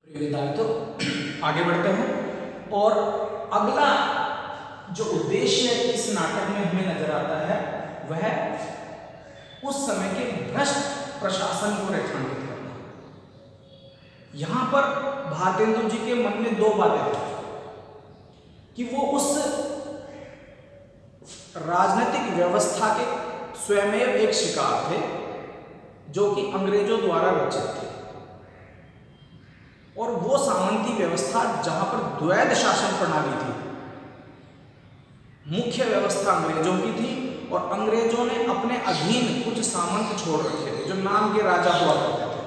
तो आगे बढ़ते हैं और अगला जो उद्देश्य इस नाटक में हमें नजर आता है वह उस समय के भ्रष्ट प्रशासन को रेखांकित करना। यहां पर भारतेंदु जी के मन में दो बातें थी कि वो उस राजनीतिक व्यवस्था के स्वयं एक शिकार थे जो कि अंग्रेजों द्वारा रचित थी, और वो सामंती व्यवस्था जहां पर द्वैध शासन प्रणाली थी, मुख्य व्यवस्था अंग्रेजों की थी और अंग्रेजों ने अपने अधीन कुछ सामंत छोड़ रखे थे जो नाम के राजा हुआ करते थे।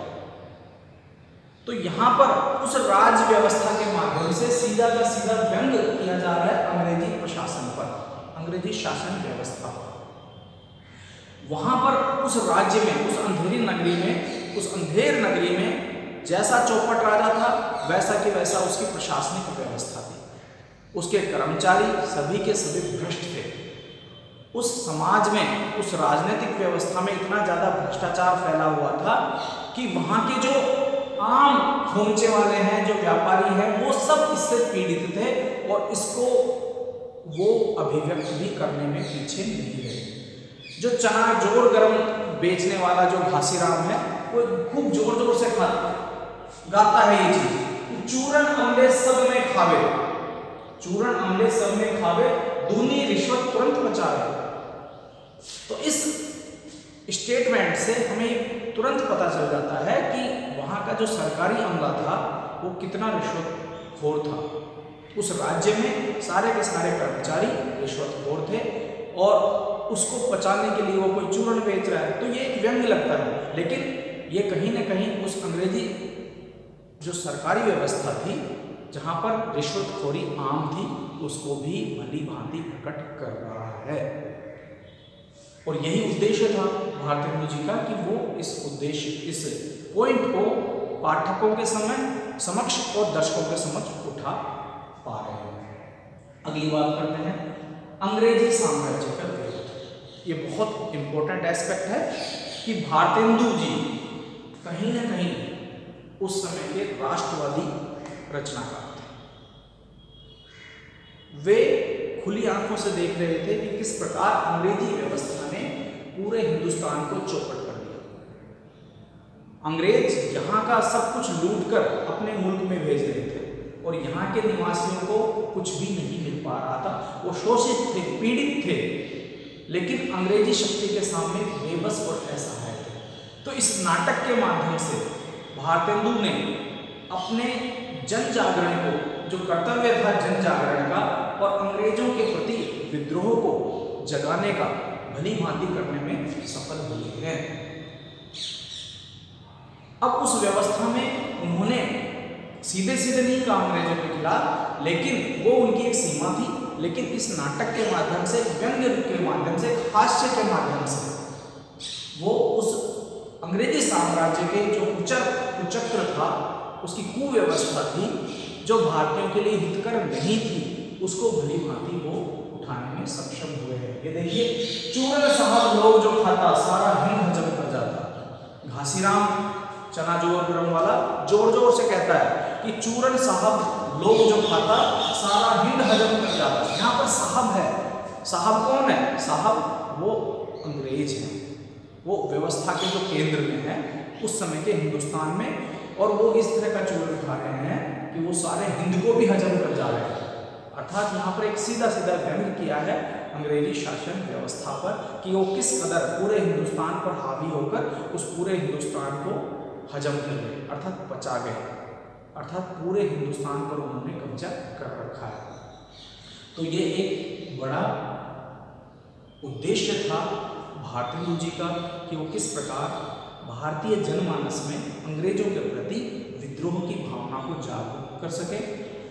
तो यहां पर उस राज व्यवस्था के माध्यम से सीधा का सीधा व्यंग किया जा रहा है अंग्रेजी प्रशासन पर, अंग्रेजी शासन व्यवस्था पर। वहां पर उस राज्य में, उस अंधेरी नगरी में, उस अंधेर नगरी में जैसा चौपट राजा था वैसा कि वैसा उसकी प्रशासनिक व्यवस्था थी। उसके कर्मचारी सभी के सभी भ्रष्ट थे। उस समाज में, उस राजनीतिक व्यवस्था में इतना ज़्यादा भ्रष्टाचार फैला हुआ था कि वहाँ के जो आम खोमचे वाले हैं, जो व्यापारी हैं, वो सब इससे पीड़ित थे और इसको वो अभिव्यक्त भी करने में पीछे नहीं रहे। जो चना जोर गरम बेचने वाला जो घासीराम है वो खूब जोर जोर से गाता है ये चीज, चूरन अमले सब में खावे, चूरन अमले सब में खावे, दूनी रिश्वत तुरंत बचावे। तो इस स्टेटमेंट से हमें तुरंत पता चल जाता है कि वहां का जो सरकारी अमला था वो कितना रिश्वतखोर था। उस राज्य में सारे के सारे कर्मचारी रिश्वतखोर थे और उसको बचाने के लिए वो कोई चूरन बेच रहा है, तो ये एक व्यंग लगता है, लेकिन ये कहीं ना कहीं उस अंग्रेजी जो सरकारी व्यवस्था थी जहां पर रिश्वतखोरी आम थी उसको भी भली भांति प्रकट कर रहा है। और यही उद्देश्य था भारतेंदु जी का कि वो इस उद्देश्य, इस पॉइंट को पाठकों के समक्ष और दर्शकों के समक्ष उठा पा रहे हैं। अगली बात करते हैं अंग्रेजी साम्राज्य का विरोध। ये बहुत इंपॉर्टेंट एस्पेक्ट है कि भारतेंदु जी कहीं ना कहीं उस समय के राष्ट्रवादी रचनाकार थे। वे खुली आंखों से देख रहे थे कि किस प्रकार अंग्रेजी व्यवस्था ने पूरे हिंदुस्तान को चौपट कर दिया। अंग्रेज यहाँ का सब कुछ लूटकर अपने मुल्क में भेज रहे थे और यहाँ के निवासियों को कुछ भी नहीं मिल पा रहा था। वो शोषित थे, पीड़ित थे, लेकिन अंग्रेजी शक्ति के सामने बेबस और असहाय थे। तो इस नाटक के माध्यम से भारतेंदु ने अपने जन जागरण को, जो कर्तव्य था जन जागरण का और अंग्रेजों के प्रति विद्रोह को जगाने का, भली भांति करने में सफल हुए हैं। अब उस व्यवस्था में उन्होंने सीधे सीधे नहीं कहा अंग्रेजों के खिलाफ, लेकिन वो उनकी एक सीमा थी। लेकिन इस नाटक के माध्यम से, व्यंग्य के माध्यम से, हास्य के माध्यम से वो उस अंग्रेजी साम्राज्य के जो कुचक्र था, उसकी कुव्यवस्था थी जो भारतीयों के लिए हितकर नहीं थी, उसको भली भांति वो उठाने में सक्षम हुए हैं। ये देखिए, चूरन साहब लोग जो खाता सारा हिंद हजम कर जाता। घासीराम चना जोर गरम वाला जोर जोर से कहता है कि चूरन साहब लोग जो खाता सारा हिंद हजम कर जाता। यहाँ पर साहब है, साहब कौन है? साहब वो अंग्रेज हैं, वो व्यवस्था के जो केंद्र में है उस समय के हिंदुस्तान में, और वो इस तरह का चूरन खा रहे हैं कि वो सारे हिंद को भी हजम कर जा रहे हैं। अर्थात यहाँ पर एक सीधा सीधा व्यंग किया है अंग्रेजी शासन व्यवस्था पर कि वो किस कदर पूरे हिंदुस्तान पर हावी होकर उस पूरे हिंदुस्तान को हजम कर गए, अर्थात पचा गए, अर्थात पूरे हिंदुस्तान पर उन्होंने कब्जा कर रखा है। तो ये एक बड़ा उद्देश्य था भारतेंदु जी का कि वो किस प्रकार भारतीय जनमानस में अंग्रेजों के प्रति विद्रोह की भावना को जागरूक कर सके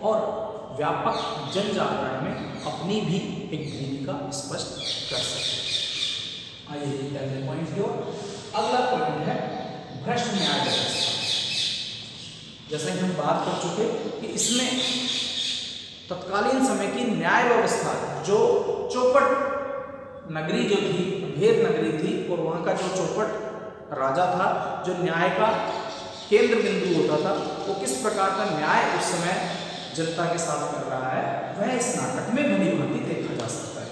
और व्यापक जन जागरण में अपनी भी एक भूमिका स्पष्ट कर सके। आइए पहले पॉइंट की ओर। अगला पॉइंट है भ्रष्ट न्याय व्यवस्था। जैसे कि हम बात कर चुके कि इसमें तत्कालीन समय की न्याय व्यवस्था, जो चौपट नगरी जो थी, अंधेर नगरी थी, और वहाँ का जो चौपट राजा था, जो न्याय का केंद्र बिंदु होता था, वो किस प्रकार का न्याय उस समय जनता के साथ कर रहा है, वह इस नाटक में भली भांति देखा जा सकता है।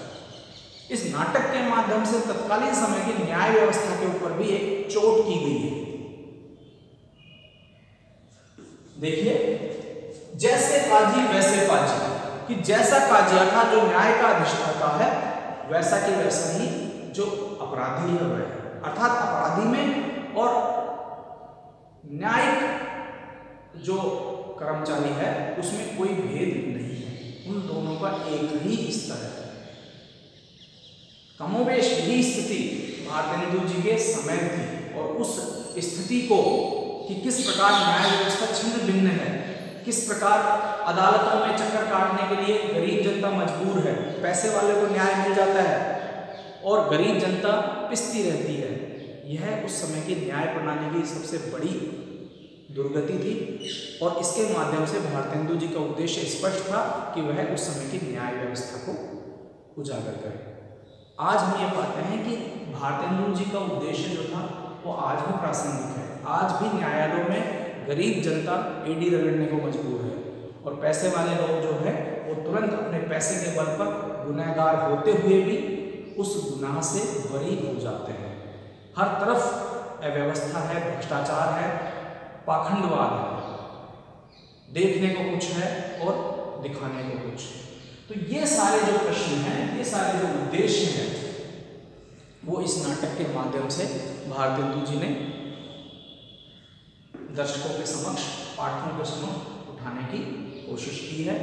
इस नाटक के माध्यम से तत्कालीन समय की न्याय व्यवस्था के ऊपर भी एक चोट की गई है। देखिए, जैसे काजी वैसे पाजी, कि जैसा काजिया था जो न्याय का अधिष्ठाता है, वैसा कि वैसा ही जो अपराधी है वह, अर्थात अपराधी में और न्यायिक जो कर्मचारी है उसमें कोई भेद नहीं है, उन दोनों का एक ही स्तर है। कमोबेश यही स्थिति भारतेंदु जी के समय थी, और उस स्थिति को कि किस प्रकार न्याय व्यवस्था छिन्न भिन्न है, किस प्रकार अदालतों में चक्कर काटने के लिए गरीब जनता मजबूर है, पैसे वाले को न्याय मिल जाता है और गरीब जनता पिसती रहती है, यह उस समय की न्याय प्रणाली की सबसे बड़ी दुर्गति थी। और इसके माध्यम से भारतेंदु जी का उद्देश्य स्पष्ट था कि वह उस समय की न्याय व्यवस्था को उजागर करे। आज हम ये पाते हैं कि भारतेंदु जी का उद्देश्य जो था वो आज भी प्रासंगिक है। आज भी न्यायालयों में गरीब जनता एड़ी रगड़ने को मजबूर है, और पैसे वाले लोग जो है वो तुरंत अपने पैसे के बल पर गुनहगार होते हुए भी उस गुनाह से बरी हो जाते हैं। हर तरफ अव्यवस्था है, भ्रष्टाचार है, पाखंडवाद है, देखने को कुछ है और दिखाने को कुछ। तो ये सारे जो प्रश्न हैं, ये सारे जो उद्देश्य हैं, वो इस नाटक के माध्यम से भारतेंदु जी ने दर्शकों के समक्ष, पाठकों के समक्ष उठाने की कोशिश की है,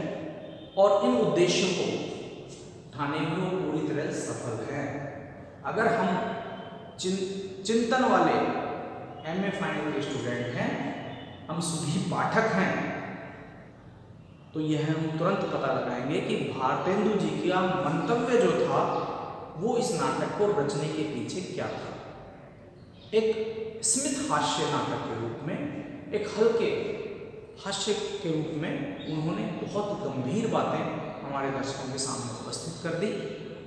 और इन उद्देश्यों को उठाने में वो पूरी तरह सफल है। अगर हम चिंतन वाले MA फाइनल के स्टूडेंट हैं, हम सभी पाठक हैं, तो यह हम तुरंत पता लगाएंगे कि भारतेंदु जी का मंतव्य जो था वो इस नाटक को रचने के पीछे क्या था। एक स्मित हास्य नाटक के रूप में, एक हल्के हास्य के रूप में उन्होंने बहुत गंभीर बातें हमारे दर्शकों के सामने उपस्थित कर दी,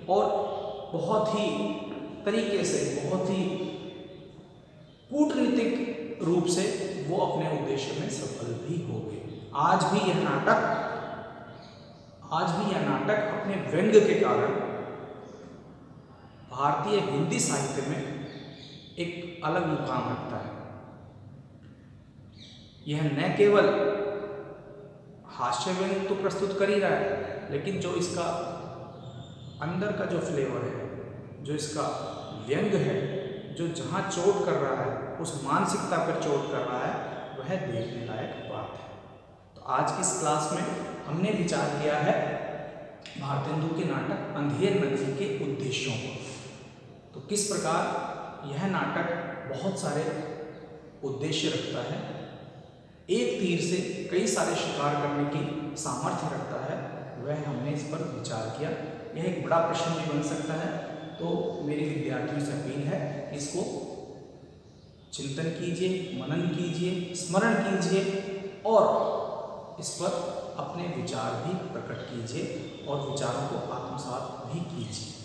और बहुत ही तरीके से, बहुत ही कूटनीतिक रूप से वो अपने उद्देश्य में सफल भी हो गए। आज भी यह नाटक अपने व्यंग्य के कारण भारतीय हिंदी साहित्य में एक अलग मुकाम रखता है। यह न केवल हास्य व्यंग्य तो प्रस्तुत कर ही रहा है, लेकिन जो इसका अंदर का जो फ्लेवर है, जो इसका व्यंग्य है, जो जहाँ चोट कर रहा है, उस मानसिकता पर चोट कर रहा है, वह देखने लायक बात है। तो आज की इस क्लास में हमने विचार किया है भारतेंदु के नाटक अंधेर नगरी के उद्देश्यों पर। तो किस प्रकार यह नाटक बहुत सारे उद्देश्य रखता है, एक तीर से कई सारे शिकार करने की सामर्थ्य रखता है, वह हमने इस पर विचार किया। यह एक बड़ा प्रश्न भी बन सकता है, तो मेरी विद्यार्थियों से अपील है, इसको चिंतन कीजिए, मनन कीजिए, स्मरण कीजिए, और इस पर अपने विचार भी प्रकट कीजिए और विचारों को आत्मसात भी कीजिए।